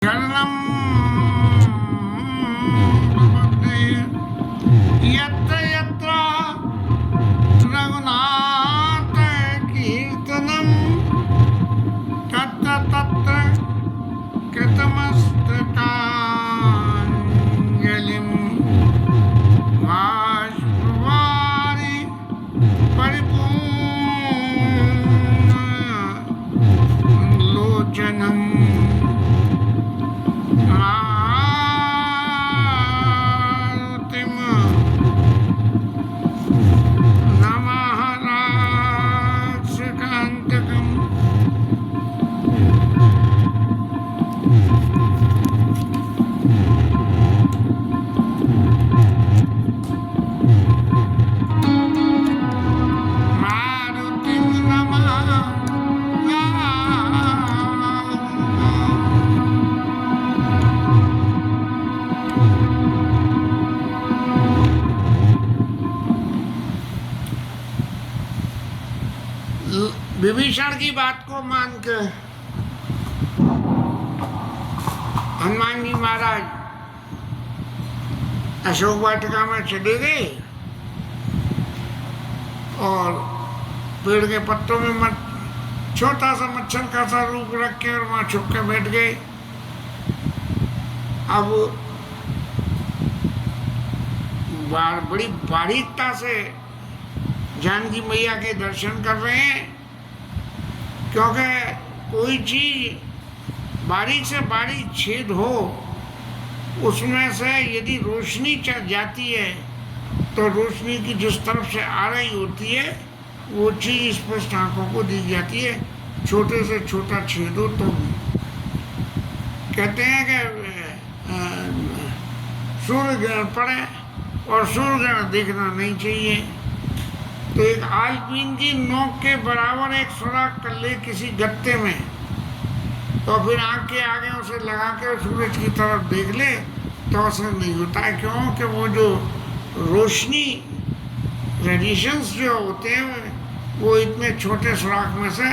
शरणं प्रपद्ये यत्र यत्र रघुनाथ कीर्तनं तत्र तत्र कृतमस्तकाञ्जलिं बाष्पवारि परिपूर्णलोचनम् मारुतिं नमः राक्षकान्तकम् मारुतिं नमः विभीषण की बात को मान के हनुमान जी महाराज अशोक वाटिका में चले गए और पेड़ के पत्तों में छोटा सा मच्छर का सा रूप रख के और वहां छुप के बैठ गए। अब बड़ी बारीकता से जानकी मैया के दर्शन कर रहे हैं, क्योंकि कोई चीज बारीक से बारीक छेद हो उसमें से यदि रोशनी चल जाती है तो रोशनी की जिस तरफ से आ रही होती है वो चीज स्पष्ट आंखों को दी जाती है, छोटे से छोटा छेद हो तो भी। कहते हैं कि सूर्य ग्रहण पड़े और सूर्य ग्रहण देखना नहीं चाहिए, तो एक आलपीन की नोक के बराबर एक सुराख कर ले किसी गत्ते में, तो फिर आँख के आगे उसे लगा के सूरज की तरफ देख ले तो असर नहीं होता है। क्यों कि वो जो रोशनी रेडिएशंस जो होते हैं वो इतने छोटे सुराख में से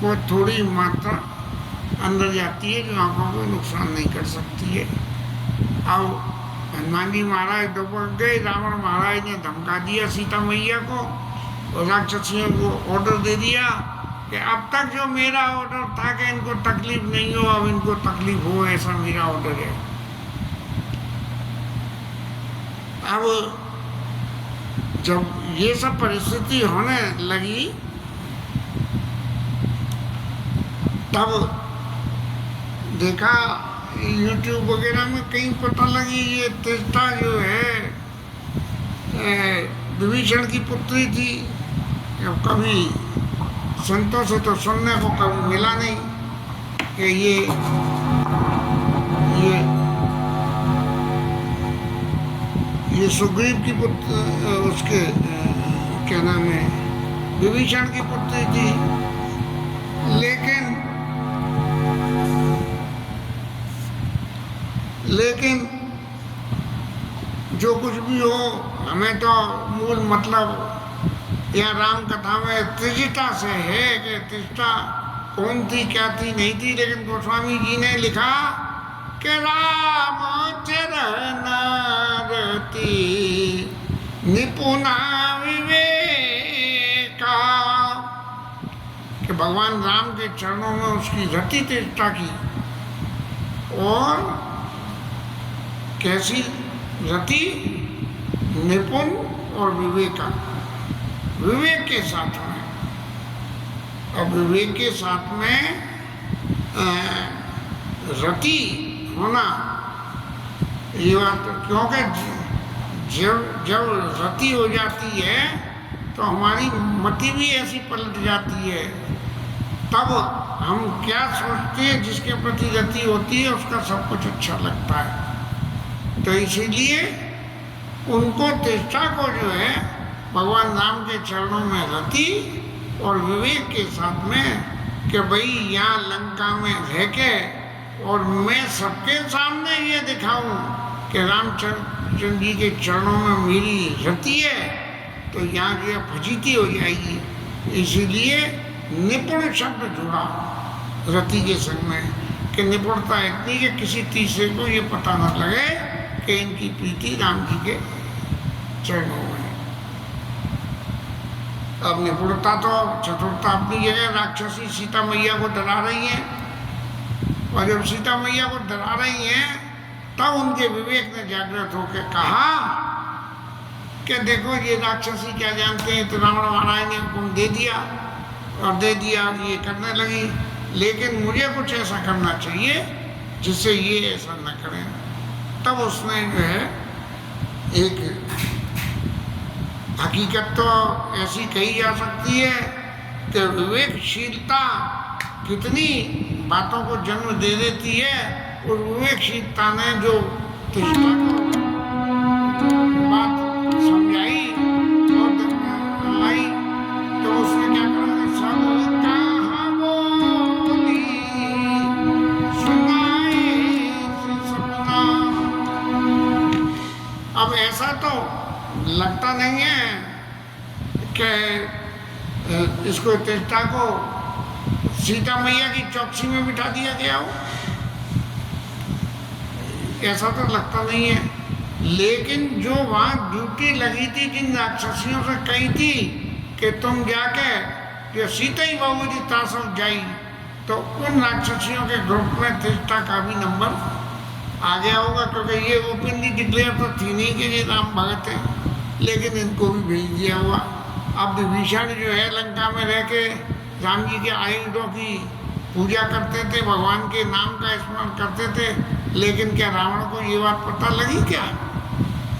बहुत थोड़ी मात्रा अंदर जाती है जो आँखों को नुकसान नहीं कर सकती है। अब हनुमान जी महाराज दोपहर गए, रावण महाराज ने धमका दिया सीता मैया को और राक्षसियों को ऑर्डर दे दिया कि अब तक जो मेरा ऑर्डर था कि इनको तकलीफ नहीं हो, अब इनको तकलीफ हो, ऐसा मेरा ऑर्डर है। अब जब ये सब परिस्थिति होने लगी तब देखा YouTube वगैरह में कहीं पता लगी ये तेजता जो है विभीषण की पुत्री थी। कभी संतों से तो सुनने को कभी मिला नहीं कि ये सुग्रीव की पुत्र उसके क्या नाम है विभीषण की पुत्री थी। लेकिन जो कुछ भी हो, हमें तो मूल मतलब यहाँ राम कथा में त्रिजटा से है कि त्रिजटा कौन थी, क्या थी, नहीं थी। लेकिन गोस्वामी जी ने लिखा कि राम चरणरति निपुणा विवेका, कि भगवान राम के चरणों में उसकी रति त्रिजटा की। और कैसी रति? निपुण और विवेका, विवेक के साथ में। और विवेक के साथ में रति होना ये बात, क्योंकि जब रति हो जाती है तो हमारी मति भी ऐसी पलट जाती है। तब हम क्या सोचते हैं, जिसके प्रति रति होती है उसका सब कुछ अच्छा लगता है। तो इसीलिए उनको तेजता को जो है भगवान राम के चरणों में रति और विवेक के साथ में कि भाई यहाँ लंका में रह के और मैं सबके सामने ये दिखाऊं कि रामचंद्र जी के चरणों में मेरी रति है, तो यहाँ की फजीती हो जाएगी। इसीलिए निपुण शब्द जुड़ा रति के संग में कि निपुणता इतनी कि किसी तीसरे को ये पता न लगे कि इनकी प्रीति राम जी के चरणों में। अब निपुणता तो चतुरता अपनी जगह, राक्षसी सीता मैया को डरा रही है, और जब सीता मैया को डरा रही हैं तब उनके विवेक ने जागृत होकर कहा कि देखो ये राक्षसी क्या जानते हैं, तो रावण महाराज ने हुक्म दे दिया और ये करने लगी, लेकिन मुझे कुछ ऐसा करना चाहिए जिससे ये ऐसा न करें। तब उसने जो है एक हकीकत तो ऐसी कही जा सकती है कि विवेकशीलता कितनी बातों को जन्म दे देती है, और विवेकशीलता ने जो तिष्ठा को बात समझाई और लाई, तो उसने क्या करा, सब कहा बोली सुनाए सपना। अब ऐसा तो लगता नहीं है कि इसको तिष्ठा को सीता मैया की चौकसी में बिठा दिया गया हो, ऐसा तो लगता नहीं है। लेकिन जो वहां ड्यूटी लगी थी, जिन राक्षसियों से कही थी कि तुम जाके ये सीता ही बाबू जी तासव जाई, तो उन राक्षसियों के ग्रुप में तिष्ठा का भी नंबर आ गया होगा, क्योंकि ये ओपनली डिक्लेयर तो थी नहीं कि ये राम भगत है, लेकिन इनको भी भेज दिया हुआ। अब विभीषण जो है लंका में रह के राम जी के आयुधों की पूजा करते थे, भगवान के नाम का स्मरण करते थे, लेकिन क्या रावण को ये बात पता लगी क्या?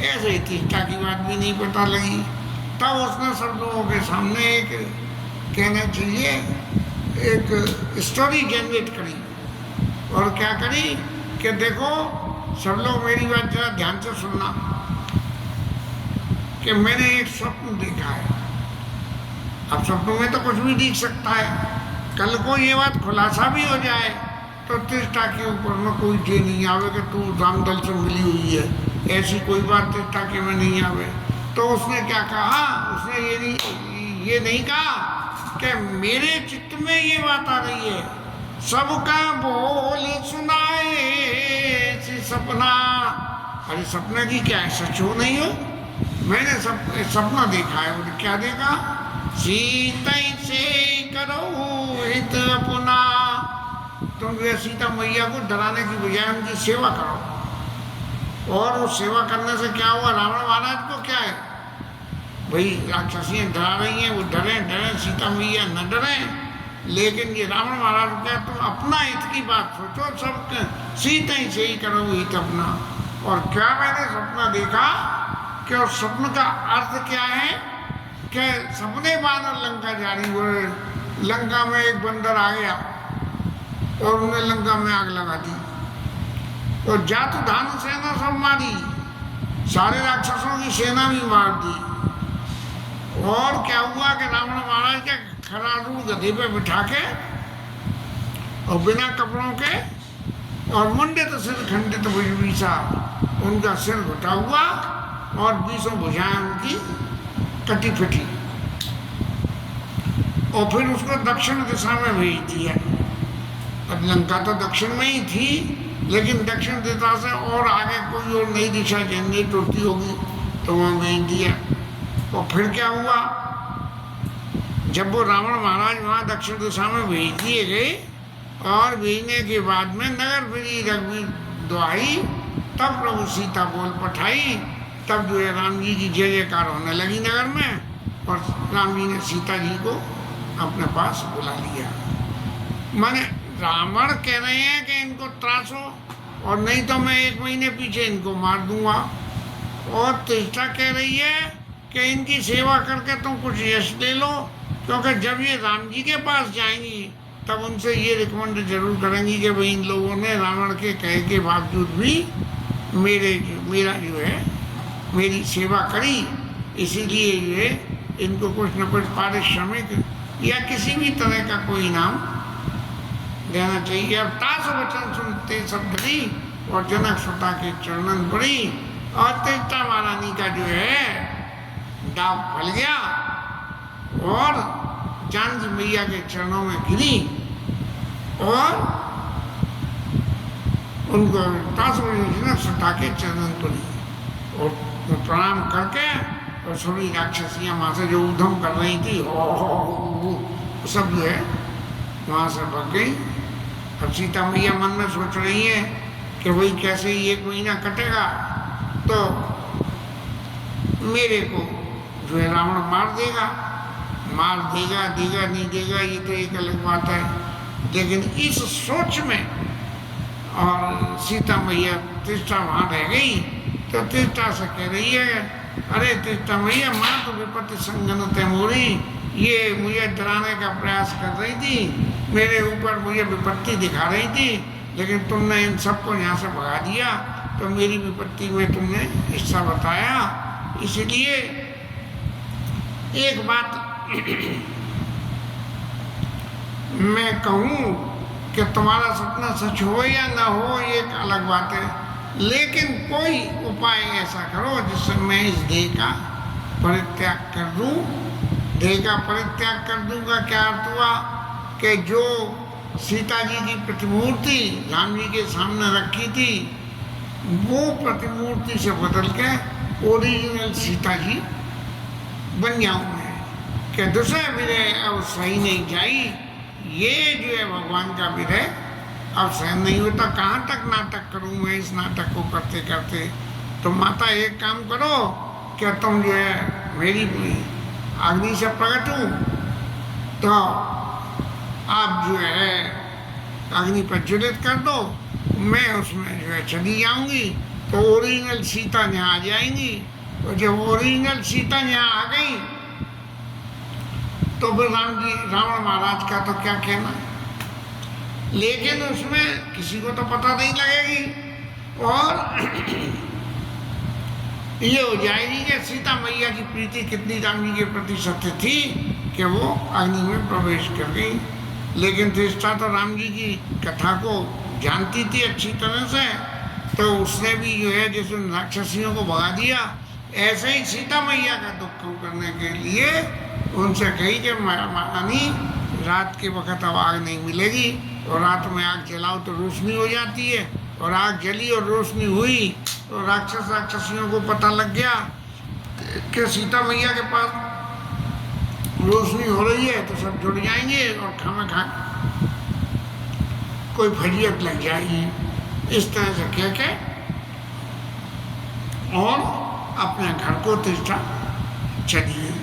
ऐसे ही तिष्ठा की बात भी नहीं पता लगी। तब उसने सब लोगों के सामने एक कहना चाहिए एक स्टोरी जनरेट करी, और क्या करी कि देखो सब लोग मेरी बात जरा ध्यान से सुनना, कि मैंने एक स्वप्न देखा है। अब स्वप्न में तो कुछ भी दिख सकता है, कल को ये बात खुलासा भी हो जाए तो तिष्ठा के ऊपर में कोई जे नहीं आवे कि तू रामदल से मिली हुई है, ऐसी कोई बात तिष्ठा के में नहीं आवे। तो उसने क्या कहा, उसने ये नहीं कहा कि मेरे चित्त में ये बात आ रही है, सबका बोल सुनाए सपना। अरे सपना की क्या है, सच हो नहीं हो, मैंने सपना देखा है। और क्या देखा, सीता से करो हित अपना, तुम ये सीता मैया को डराने की बजाय उनकी सेवा करो। और उस सेवा करने से क्या हुआ, रावण महाराज को क्या है भाई, राक्षसियाँ डरा रही हैं, वो डरे सीता मैया न डरे, लेकिन ये रावण महाराज को क्या, तुम अपना हित की बात सोचो, सब सीता ही से ही करो हित अपना। और क्या मैंने सपना देखा कि उस स्वप्न का अर्थ क्या है कि सपने बानर लंका जारी हुए, लंका में एक बंदर आ गया और उन्हें लंका में आग लगा दी, और जातु धानु सेना सब मारी, सारे राक्षसों की सेना भी मार दी। और क्या हुआ कि रावण महाराज के खरारूढ़ गधे पे बिठा के और बिना कपड़ों के और मुंडित सिर खंडित भुजबीसा, उनका सिर घुटा हुआ और बीसों भुजाएं उनकी कटी फिटी, और फिर उसको दक्षिण दिशा में भेज दिया। अब लंका तो दक्षिण में ही थी, लेकिन दक्षिण दिशा से और आगे कोई और नई दिशा जनरेट होती होगी तो वहाँ भेज दिया। और फिर क्या हुआ, जब वो रावण महाराज वहाँ दक्षिण दिशा में भेज दिए गए और भेजने के बाद में नगर फिरी रघुवीर दुहाई, तब प्रभु सीता बोल पठाई, तब जो है राम जी की जय जयकार होने लगी नगर में, और राम जी ने सीता जी को अपने पास बुला लिया। माने रावण कह रहे हैं कि इनको त्रास हो, और नहीं तो मैं 1 महीने पीछे इनको मार दूंगा, और तिष्ठा कह रही है कि इनकी सेवा करके तुम कुछ यश ले लो, क्योंकि जब ये राम जी के पास जाएंगी तब उनसे ये रिकमेंड जरूर करेंगी कि भाई इन लोगों ने रावण के कहे के बावजूद भी मेरा जो है मेरी सेवा करी, इसीलिए जो है इनको कुछ न कुछ पारिश्रमिक या किसी भी तरह का कोई इनाम देना चाहिए। अब ताश वचन सुनते सब डरी, और जनक सुता के चरणन पड़ी, और तिष्ठा महारानी का जो है दाव फल गया और जानकी मैया के चरणों में गिरी, और उनको 10 बजे ना सटा के चरण पड़ी और प्रणाम करके और सभी राक्षसियाँ वहाँ से जो उधम कर रही थी सब जो है वहाँ से भाग गई। अब सीता मैया मन में सोच रही है कि भाई कैसे ही 1 महीना कटेगा तो मेरे को जो है रावण मार देगा नहीं देगा ये तो एक अलग बात है। लेकिन इस सोच में और सीता मैया तीष्टा वहाँ रह गई तो तीष्टा से कह रही है, अरे तीष्टा मैया माँ तो विपत्ति संगन तैमूरी, ये मुझे डराने का प्रयास कर रही थी, मेरे ऊपर मुझे विपत्ति दिखा रही थी, लेकिन तुमने इन सबको यहाँ से भगा दिया तो मेरी विपत्ति में तुमने हिस्सा बताया। इसलिए एक बात मैं कहूँ कि तुम्हारा सपना सच हो या ना हो ये एक अलग बात है, लेकिन कोई उपाय ऐसा करो जिससे मैं इस देह का परित्याग कर दूँ। देह का परित्याग कर दूँगा क्या अर्थ हुआ कि जो सीता जी की प्रतिमूर्ति राम जी के सामने रखी थी वो प्रतिमूर्ति से बदल के ओरिजिनल सीता जी बन जाऊँगा कि दूसरे विरह अब सही नहीं जाई। ये जो है भगवान का विरह अब सहन नहीं होता, कहाँ तक नाटक करूँ मैं इस नाटक को करते करते। तो माता एक काम करो क्या तुम जो है मेरी अग्नि से प्रकट हूँ तो आप जो है अग्नि पर ज्वलित कर दो, मैं उसमें जो है चली जाऊंगी तो ओरिजिनल सीता यहाँ आ जाएंगी। और जब ओरिजिनल सीता यहाँ आ गई तो फिर रावण महाराज का तो क्या कहना, लेकिन उसमें किसी को तो पता नहीं लगेगी और ये हो जाएगी कि सीता मैया की प्रीति कितनी राम जी के प्रति सत्य थी कि वो अग्नि में प्रवेश कर गई। लेकिन तीष्टा तो राम जी की कथा को जानती थी अच्छी तरह से, तो उसने भी जो है जैसे राक्षसियों को भगा दिया, ऐसे ही सीता मैया का दुख कम करने के लिए उनसे कही कि महारानी रात के वक्त अब आग नहीं मिलेगी और रात में आग जलाओ तो रोशनी हो जाती है, और आग जली और रोशनी हुई तो राक्षसियों को पता लग गया कि सीता मैया के पास रोशनी हो रही है तो सब जुड़ जाएंगे और खाना कोई फजीयत लग जाएगी। इस तरह से कह के और अपने घर को तीष्टा चली।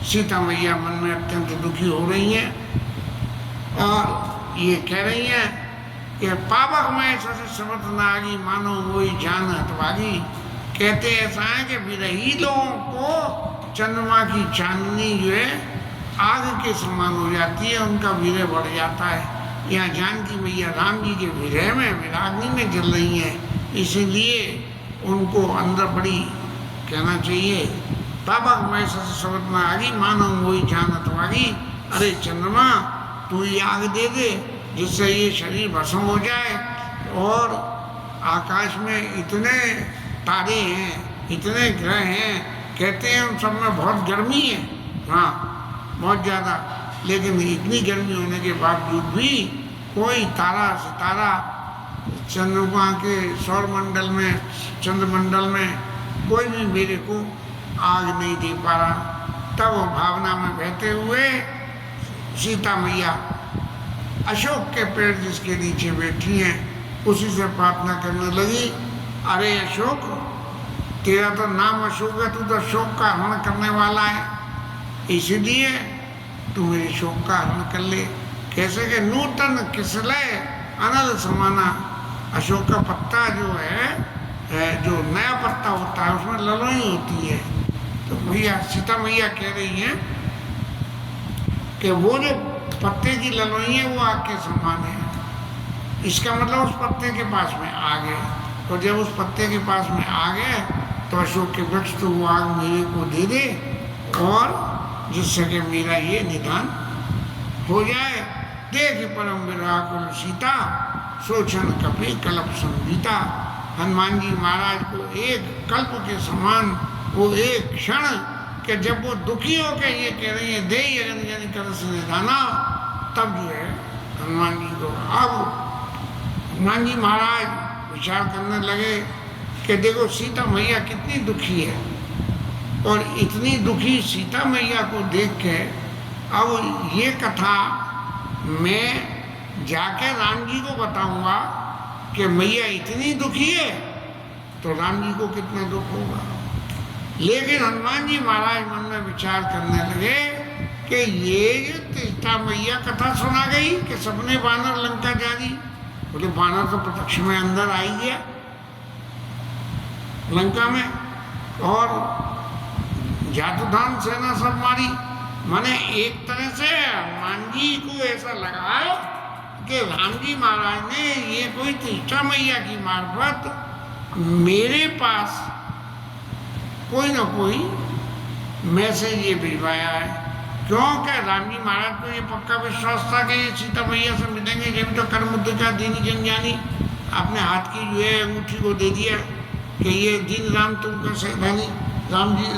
सीता मैया मन में अत्यंत दुखी हो रही हैं और ये कह रही हैं कि पावक में सच समर्थ नागी मानो वही जान हतवागी। कहते ऐसा है कि विरही लोगों को चंद्रमा की चांदनी जो है आग के समान हो जाती है, उनका विरह बढ़ जाता है। यहाँ जानकी मैया राम जी के विरह में विराग्नि में जल रही हैं, इसीलिए उनको अंदर बड़ी कहना चाहिए पावक में सच समर्थ नागी मानो वही जान हतवागी। अरे चंद्रमा तू ये आग दे दे जिससे ये शरीर भस्म हो जाए, और आकाश में इतने तारे हैं, इतने ग्रह हैं, कहते हैं उन सब में बहुत गर्मी है, हाँ बहुत ज़्यादा, लेकिन इतनी गर्मी होने के बावजूद भी कोई तारा सितारा चंद्रमा के सौरमंडल में चंद्रमंडल में कोई भी मेरे को आग नहीं दे पा रहा। तब भावना में बहते हुए सीता मैया अशोक के पेड़ जिसके नीचे बैठी हैं उसी से प्रार्थना करने लगी, अरे अशोक तेरा तो नाम अशोक है, तू तो शोक का हरण करने वाला है, इसलिए तू मेरे शोक का हरण कर ले। कैसे कि नूतन किसले अनल समाना, अशोक का पत्ता जो है जो नया पत्ता होता है उसमें ललोई होती है। तो भैया सीता मैया कह रही हैं कि वो जो पत्ते की ललोई है वो आग के समान है। इसका मतलब उस पत्ते के पास में आ गए, और जब उस पत्ते के पास में आ गए तो अशोक के वृक्ष तो वो आग मेरे को दे दे, और जिससे कि मेरा ये निदान हो जाए। देख परम विराकुल सीता सोचन कपि कल्प संगीता। हनुमान जी महाराज को एक कल्प के समान वो एक क्षण कि जब वो दुखी हो के ये कह रही है दे यानी कर से निधाना, तब जो है हनुमान जी को अब हनुमान जी महाराज विचार करने लगे कि देखो सीता मैया कितनी दुखी है, और इतनी दुखी सीता मैया को देख के अब ये कथा मैं जाके राम जी को बताऊंगा कि मैया इतनी दुखी है, तो राम जी को कितना दुख होगा। लेकिन हनुमान जी महाराज मन में विचार करने लगे कि ये जो सीता मैया कथा सुना गई कि सपने बानर लंका जा दी, बोले बानर तो प्रत्यक्ष में अंदर आई गया लंका में, और जातुधान सेना सब मारी। माने एक तरह से हनुमान जी को ऐसा लगा कि राम जी महाराज ने ये कोई सीता मैया की मार्फत मेरे पास कोई ना कोई मैसेज ये भिजवाया है। क्योंकि राम जी महाराज को ये पक्का विश्वास था कि ये सीता मैया से मिलेंगे, जब तो कर्मुद्रिका दीनी जनजानी अपने हाथ की जो है अंगूठी को दे दिया कि ये दीन राम तुमको सैधानी। राम जी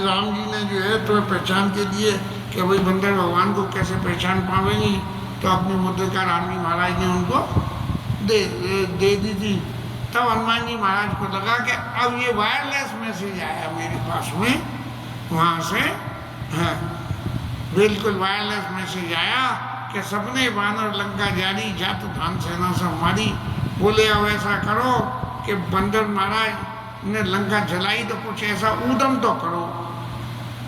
ने जो है तो पहचान के दिए कि भाई बंदर भगवान को कैसे पहचान पावेंगी, तो अपनी मुद्रिका राम जी महाराज ने उनको दे दी थी। तब हनुमान जी महाराज को लगा कि अब ये वायरलेस मैसेज आया मेरे पास में, वहाँ से हाँ बिल्कुल वायरलेस मैसेज आया कि सपने बानर लंका जारी, जातुधान सेना सब मारी। बोले अब ऐसा करो कि बंदर महाराज ने लंका जलाई, तो कुछ ऐसा ऊधम तो करो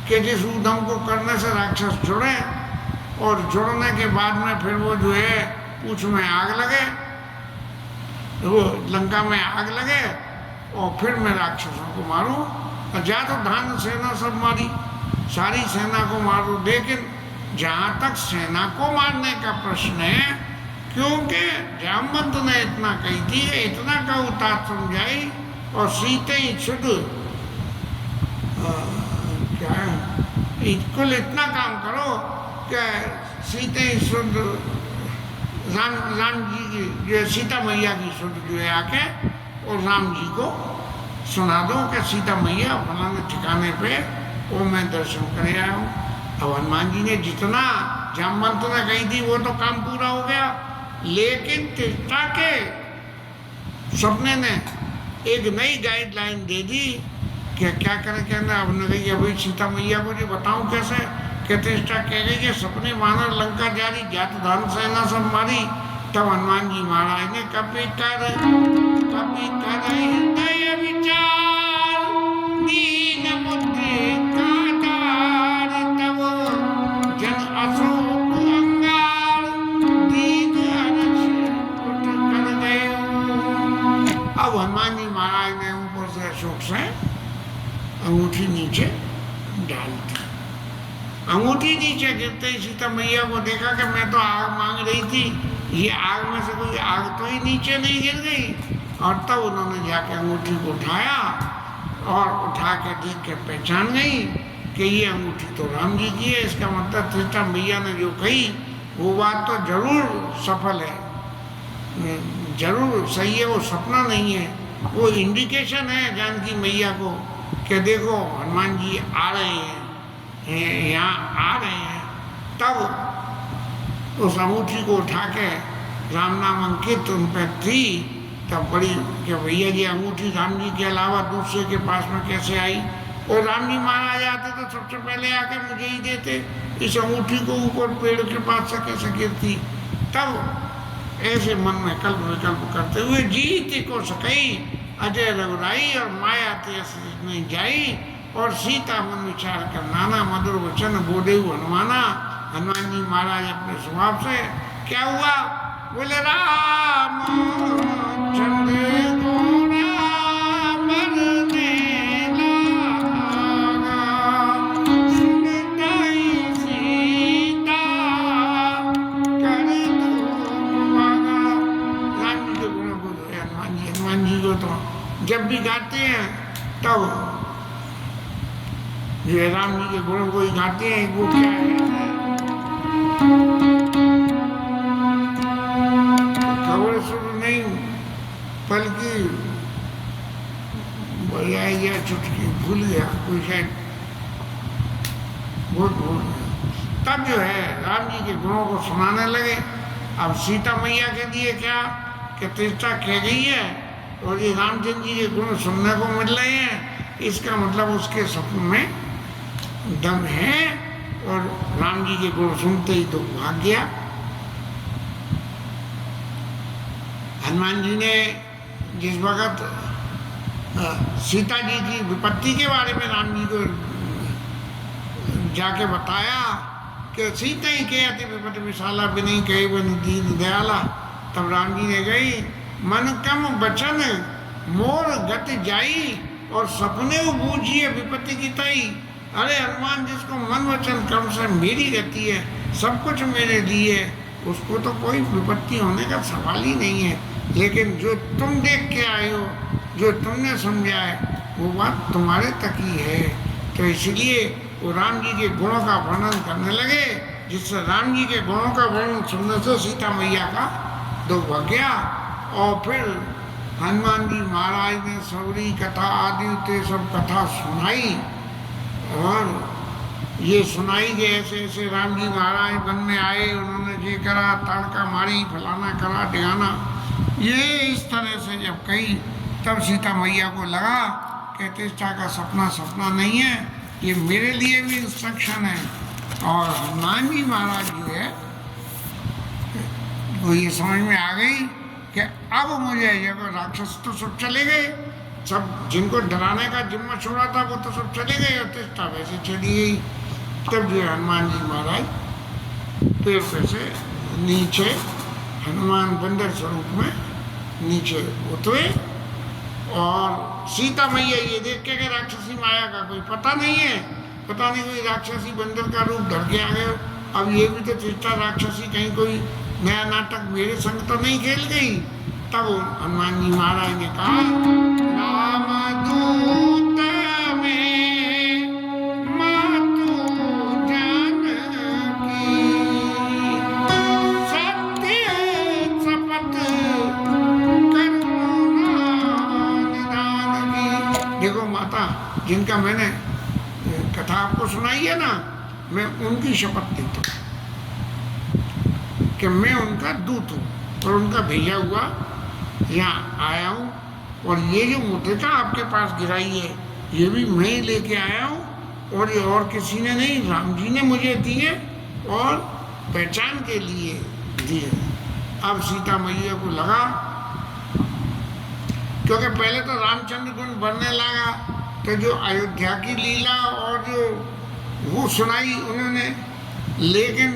कि जिस ऊधम को करने से राक्षस जुड़े, और जुड़ने के बाद में फिर वो जो है पूछ में आग लगे, वो लंका में आग लगे, और फिर मैं राक्षसों को मारूं। और जातुधान सेना सब मारी, सारी सेना को मारूं। लेकिन जहाँ तक सेना को मारने का प्रश्न है, क्योंकि जामवंत ने इतना कही थी, इतना का उतार समझाई, और सीते ही शुद्ध क्या है कुल इतना काम करो कि सीते ही शुद्ध राम जी की जो सीता मैया की शुद्ध जो है आके और राम जी को सुना दो कि सीता मैया फलाने ठिकाने पे वो मैं दर्शन कर आया हूँ। अब हनुमान जी ने जितना जामवंत ने कही थी वो तो काम पूरा हो गया, लेकिन तीर्था के सपने ने एक नई गाइडलाइन दे दी कि क्या करें। कहना अब ने कही अभी सीता मैया को जो बताऊं कैसे, कहते कह गई कि सपने बानर लंका जारी, जातुधान सेना सब मारी। तब हनुमान जी महाराज ने कभी कर हृदय विचार दीन बुद्धि का दार, तब जन अशोक अंगार दीन अरक्ष उठ कर गए। अब हनुमान जी महाराज ने ऊपर से अशोक से अंगूठी नीचे डाल दी। अंगूठी नीचे गिरते ही सीता मैया को देखा कि मैं तो आग मांग रही थी, ये आग में से कोई आग तो ही नीचे नहीं गिर गई। और तब उन्होंने जाके अंगूठी को उठाया, और उठा के देख के पहचान गई कि ये अंगूठी तो राम जी की है। इसका मतलब सीता मैया ने जो कही वो बात तो जरूर सफल है, जरूर सही है, वो सपना नहीं है, वो इंडिकेशन है जानकी मैया को कि देखो हनुमान जी आ रहे हैं, यहाँ आ रहे हैं। तब उस अंगूठी को उठा के राम नाम अंकित उन पर थी, तब बड़ी कि भैया जी अंगूठी राम जी के अलावा दूसरे के पास में कैसे आई। और राम जी महाराज आते तो सबसे पहले आके मुझे ही देते, इस अंगूठी को ऊपर पेड़ के पास से कैसे गिरती। तब ऐसे मन में कल्प विकल्प करते हुए जीत को सकई अजय रघुराई, और माया तेज नहीं जाई, और सीता मन विचार कर नाना मधुर वचन बोले हनुमाना। हनुमान जी महाराज अपने स्वभाव से क्या हुआ, बोले राम चंद्र जब भी गाते हैं तब ये राम जी के गुणों को ही गाते हैं। वो क्या है, खबर सुन नहीं बल्कि या चुटकी भूल गया कोई शायद, बहुत भूल गया। तब जो है राम जी के गुणों को सुनाने लगे। अब सीता मैया के लिए क्या कि तीर्था कह गई है और ये रामचंद्र जी के गुण सुनने को मिल रहे हैं, इसका मतलब उसके सपने में दम है। और राम जी के गुण सुनते ही तो भाग गया। हनुमान जी ने जिस वक्त सीता जी की विपत्ति के बारे में राम जी को जाके बताया कि सीता ही के अति विपत्ति विशाला बिनी कहे बन दीन दयाला, तब राम जी ने गई मन कम बचन मोर गत जाई और सपने बूझिए विपत्ति की तई। अरे हनुमान, जिसको मन वचन कर्म से मेरी गति है, सब कुछ मेरे लिए, उसको तो कोई विपत्ति होने का सवाल ही नहीं है। लेकिन जो तुम देख के आए हो, जो तुमने समझा है, वो बात तुम्हारे तक ही है। तो इसलिए वो राम जी के गुणों का वर्णन करने लगे, जिससे राम जी के गुणों का वर्णन सुनने से सीता मैया का दुख भग गया। और फिर हनुमान जी महाराज ने सौरी कथा आदि ते सब कथा सुनाई, और ये सुनाई कि ऐसे ऐसे राम जी महाराज वन में आए, उन्होंने ये करा, ताड़का मारी, फलाना करा, ढिगाना, ये इस तरह से जब कही, तब सीता मैया को लगा कि प्रतिष्ठा का सपना सपना नहीं है, ये मेरे लिए भी इंस्ट्रक्शन है। और हनुमान जी महाराज जो है वो ये समझ में आ गई कि अब मुझे ये राक्षस तो सब चले गए, सब जिनको डराने का जिम्मा छोड़ा था वो तो सब चले गए, और प्रतिष्ठा वैसे चली गई। तब जो हनुमान जी महाराज पेड़ पे से नीचे हनुमान बंदर स्वरूप में नीचे उतरे, और सीता मैया ये देख के कि राक्षसी माया का कोई पता नहीं है, पता नहीं कोई राक्षसी बंदर का रूप धर के आ गए, अब ये भी तो चेष्टा राक्षसी कहीं कोई नया नाटक मेरे संग तो नहीं खेल गई। तब हनुमान जी महाराज ने कहा राम दूत में मातु जानकी सत्य शपथ करुणा निदान की। देखो माता, जिनका मैंने कथा आपको सुनाई है ना, मैं उनकी शपथ देता हूँ कि मैं उनका दूत हूँ और उनका भेजा हुआ यहाँ आया हूँ, और ये जो मुद्रिका आपके पास गिराई है ये भी मैं ही लेके आया हूँ, और ये और किसी ने नहीं, राम जी ने मुझे दिए और पहचान के लिए दिए। अब सीता मैया को लगा, क्योंकि पहले तो रामचंद्र गुण बढ़ने लगा, तो जो अयोध्या की लीला और जो वो सुनाई उन्होंने, लेकिन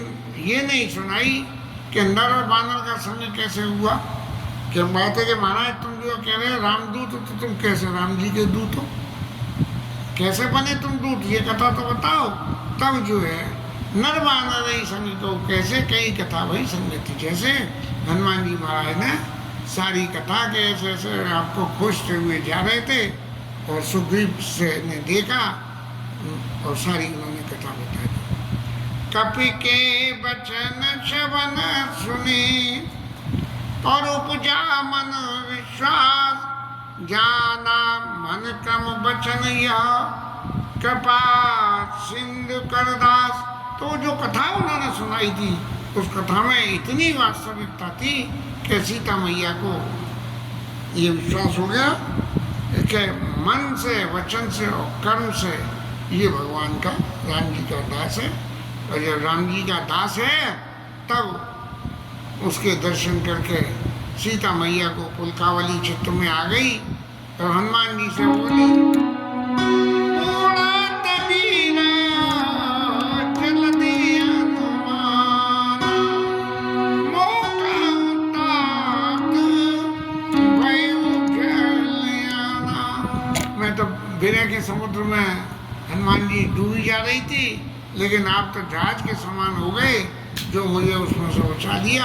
ये नहीं सुनाई कि नर और बानर का संग कैसे हुआ। क्या बात है कि महाराज तुम जो कह रहे हो रामदूत, तो तुम कैसे राम जी के दूत हो, कैसे बने तुम दूत, ये कथा तो बताओ। तब जो है नर बानर ही संग को कैसे, कई कथा वही संगति, जैसे हनुमान जी महाराज ने सारी कथा के ऐसे ऐसे आपको खोजते हुए जा रहे थे, और सुग्रीव से ने देखा और सारी उन्होंने कथा बताई। कपि के बचन श्रवण सुने और उपजा मन विश्वास, जाना मन क्रम बचन यह कृपा सिंधु करदास। तो जो कथा उन्होंने सुनाई थी, उस कथा में इतनी वास्तविकता थी कि सीता मैया को ये विश्वास हो गया कि मन से, वचन से और कर्म से ये भगवान का, राम जी का दास है। और जब राम जी का दास है, तब उसके दर्शन करके सीता मैया को पुलकावली चित्त में आ गई, और हनुमान जी से बोली बिना के समुद्र में हनुमान जी डूबी जा रही थी, लेकिन आप तो जहाज के समान हो गए, जो मुझे उसमें से बचा दिया।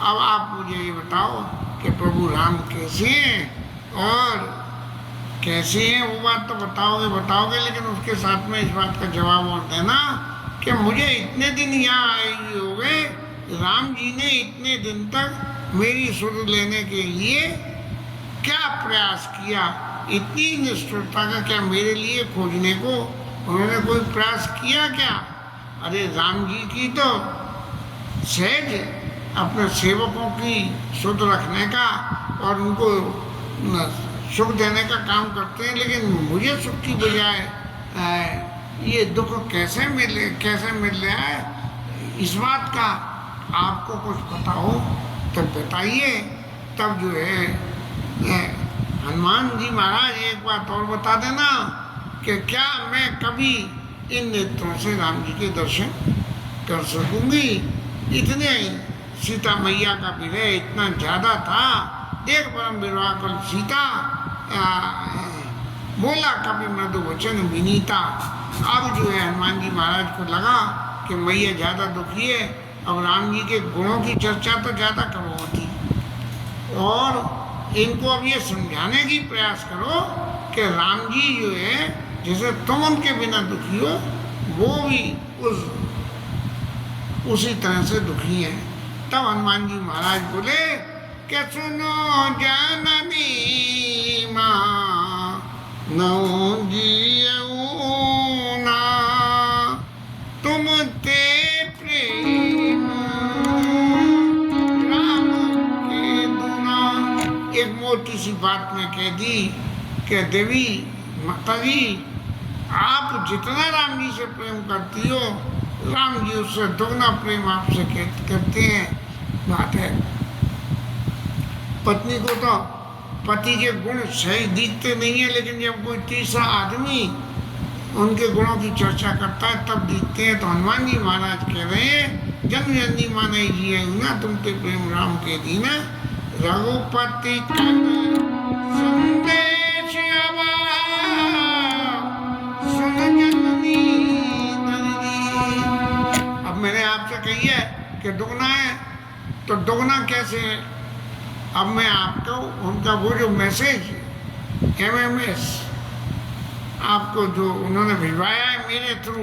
अब आप मुझे ये बताओ कि प्रभु राम कैसे हैं, और कैसे हैं वो बात तो बताओगे, लेकिन उसके साथ में इस बात का जवाब और देना कि मुझे इतने दिन यहाँ आए हुए हो गए, राम जी ने इतने दिन तक मेरी सुध लेने के लिए क्या प्रयास किया, इतनी निष्ठुरता का क्या मेरे लिए खोजने को उन्होंने कोई प्रयास किया क्या। अरे राम जी की तो सहज अपने सेवकों की शुद्ध रखने का और उनको सुख देने का काम करते हैं, लेकिन मुझे सुख की बजाय ये दुख कैसे मिल रहा है, इस बात का आपको कुछ पता हो तो बताइए। तब जो है हनुमान जी महाराज एक बात और बता देना कि क्या मैं कभी इन नेत्रों से राम जी के दर्शन कर सकूंगी। इतने ही सीता मैया का विरह इतना ज़्यादा था। देख परम विरवाकुल सीता बोला कभी मृदु वचन विनीता। अब जो है हनुमान जी महाराज को लगा कि मैया ज़्यादा दुखी है, अब राम जी के गुणों की चर्चा तो ज़्यादा करो होती, और इनको अब ये समझाने की प्रयास करो कि राम जी जो है जैसे तुम उनके बिना दुखी हो, वो भी उसी तरह से दुखी है। तब हनुमान जी महाराज बोले कि सुनो जननी माँ नौ जियऊ ना तुम ते प्रेम राम के दुना। एक मोटी सी बात में कह दी कि देवी माता जी, आप जितना राम जी से प्रेम करती हो, राम जी उससे दोगुना प्रेम आपसे करते हैं। बात है पत्नी को तो पति के गुण सही दिखते नहीं है, लेकिन जब कोई तीसरा आदमी उनके गुणों की चर्चा करता है तब दिखते हैं। तो हनुमान जी महाराज कह रहे हैं जन्म जन्मी माने जिए ना तुम ते प्रेम राम के दीना रघुपति संदेश सुन जननी नंदी। अब मैंने आपसे कही है कि दुगना है, तो दुगना कैसे है। अब मैं आपको उनका वो जो मैसेज MMS आपको जो उन्होंने भिजवाया है मेरे थ्रू,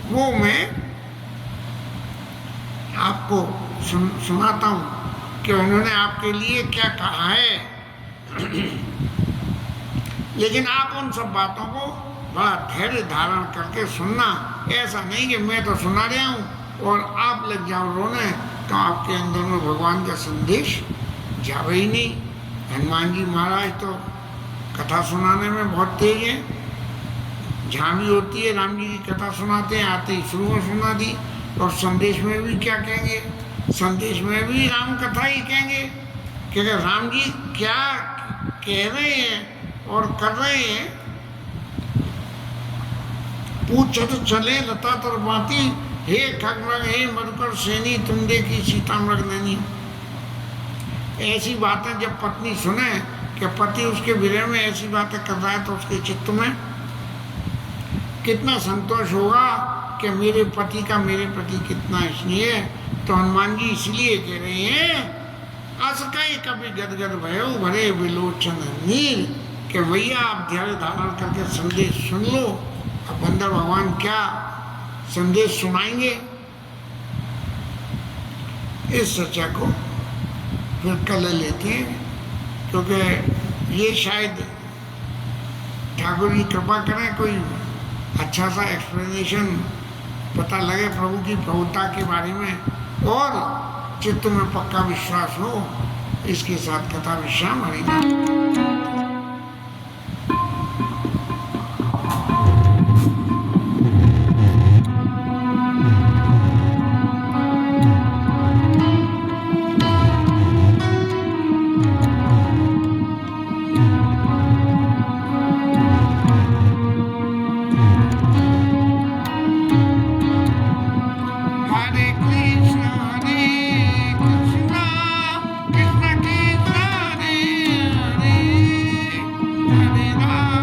वो मैं आपको सुनाता हूँ कि उन्होंने आपके लिए क्या कहा है। लेकिन आप उन सब बातों को बड़ा धैर्य धारण करके सुनना। ऐसा नहीं कि मैं तो सुना रहा हूँ और आप लग जाओ रोने, तो आपके अंदर में भगवान का संदेश जावे ही नहीं। हनुमान जी महाराज तो कथा सुनाने में बहुत तेज है। जहाँ भी होती है राम जी की कथा सुनाते हैं, आते ही शुरू में सुना दी। और संदेश में भी क्या कहेंगे, संदेश में भी राम कथा ही कहेंगे कि राम जी क्या कह रहे हैं और कर रहे हैं। पूछत चले लता तर बाती, हे खगमृग हे मधुकर सेनी तुम देखी सीता मृग नैनी। ऐसी बातें जब पत्नी सुने कि पति उसके विरह में ऐसी बातें कर रहा है, तो उसके चित्त में कितना संतोष होगा कि मेरे पति का मेरे प्रति कितना स्नेह है। तो हनुमान जी इसलिए कह रहे हैं अस कई कभी गदगद भयो भरे विलोचन नीर, कि भैया आप धैर्य धारण करके संदेश सुन लो। अब बंदर भगवान क्या संदेश सुनाएंगे, इस चर्चा को फिर कल लेते हैं, क्योंकि ये शायद ठाकुर जी कृपा करें कोई अच्छा सा एक्सप्लेनेशन पता लगे प्रभु की प्रभुता के बारे में और चित्त में पक्का विश्वास हो। इसके साथ कथा विश्राम। हरिनाम। Hare